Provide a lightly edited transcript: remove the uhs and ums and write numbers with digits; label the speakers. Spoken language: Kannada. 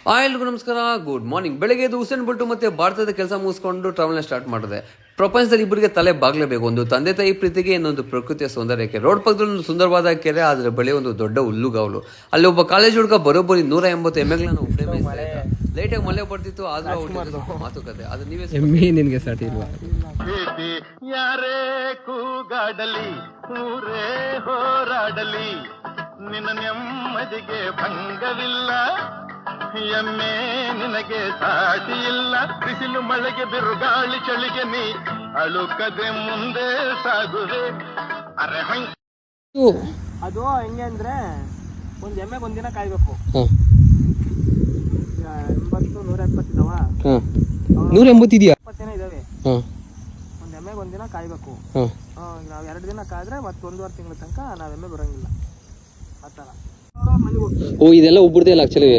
Speaker 1: ಎಲ್ರಿಗೂ ನಮಸ್ಕಾರ, ಗುಡ್ ಮಾರ್ನಿಂಗ್. ಬೆಳಗ್ಗೆ ಎದ್ದು ಹುಸೇನ್ ಬೋಲ್ಟ್ ಮತ್ತೆ ಭಾರತದ ಕೆಲಸ ಮುಗಿಸ್ಕೊಂಡು ಟ್ರಾವೆಲ್ ಸ್ಟಾರ್ಟ್ ಮಾಡಿದೆ. ಪ್ರಪಂಚದಲ್ಲಿ ಇಬ್ಬರಿಗೆ ತಲೆ ಬಾಗ್ಲೇಬೇಕು. ಒಂದು ತಂದೆ ತಾಯಿ ಪ್ರೀತಿಗೆ, ಇನ್ನೊಂದು ಪ್ರಕೃತಿಯ ಸೌಂದರ್ಯಕ್ಕೆ. ರೋಡ್ ಪಕ್ಕದಲ್ಲಿ ಒಂದು ಸುಂದರವಾದ ಕೆರೆ, ಅದರ ಬಳಿ ಒಂದು ದೊಡ್ಡ ಹುಲ್ಲುಗಾವಲು. ಅಲ್ಲಿ ಒಬ್ಬ ಕಾಲೇಜ್ ಹುಡುಗ ಬರೋಬ್ಬರಿ 180 ಎಮ್ಮೆಗಳನ್ನು ಒಬ್ಬನೇ ಮೇಯಿಸ್ತಾ ಇದ್ದ. ಲೈಟಾಗಿ ಮಳೆ ಬರ್ತಿತ್ತು, ಆದ್ರೂ ಮಾತುಕತೆ ಅದು ನೀವೇ
Speaker 2: ಎಮ್ಮೆ ನಿನ್ಗೆ ಸಾಟಿ ಇಲ್ಲ.
Speaker 3: ಯಾರೇ ಕೂಗಾಡಲಿ ಊರೇ ಹೋರಾಡಲಿ ನಿನ್ನ ನೆಮ್ಮದಿಗೆ ಭಂಗವಿಲ್ಲ. ಎಮ್ಮೆ ನಿನಗೆ ಸಾಟಿ ಇಲ್ಲ. ಬಿಸಿಲು ಮಳೆಗೆ ಬಿರುಗಾಳಿ ಚಳಿಗೆ ನೀ ಅಳುಕದೆ ಮುಂದೆ ಸಾಗುವೆ. ಅರೆ
Speaker 4: ಅದು ಹೆಂಗೆ ಅಂದ್ರೆ ಒಂದ್ ಎಮ್ಮೆಗೆ ಒಂದಿನ ಕಾಯ್ಬೇಕು. 80-170 ಇದಾವ.
Speaker 2: 180 ಇದೆಯಾ?
Speaker 4: 20 ಇದಾವೆ. ಒಂದ್ ಎಮ್ಮೆಗೆ ಒಂದಿನ ಕಾಯ್ಬೇಕು. ನಾವ್ 2 ದಿನ ಕಾಯ್ದ್ರೆ ಮತ್ತೆ 1.5 ತಿಂಗಳ ತನಕ ನಾವ್ ಎಮ್ಮೆ ಬರಂಗಿಲ್ಲ. ಆತರ
Speaker 2: ಓ, ಇದೆಲ್ಲ ಒಬ್ಬರದೇ ಅಲ್ಲ ಆಕ್ಚುಲಿ.